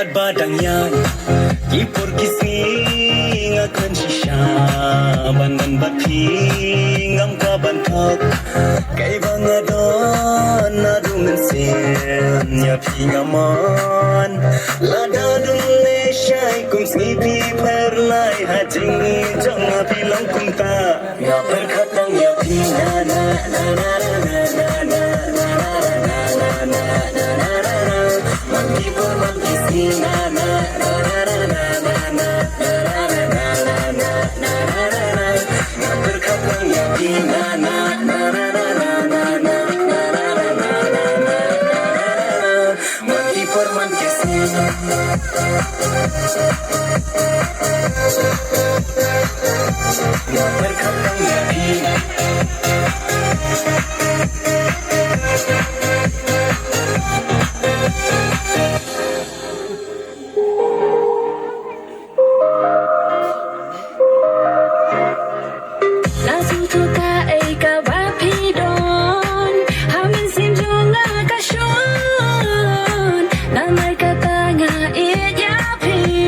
Badangyan kipur kisni ngakan shisha bandan bapi ngam ka bantok kai bangadon nadungan sen ya pingaman lada dunne shai kum snipi perlai hajingi janga bilang kumta ya berkatang ya pinana na na na na na na Kipur mangkisni na na na na na na na na berkatang yakin na na na na na na Kipur mangkisni berkatang yakin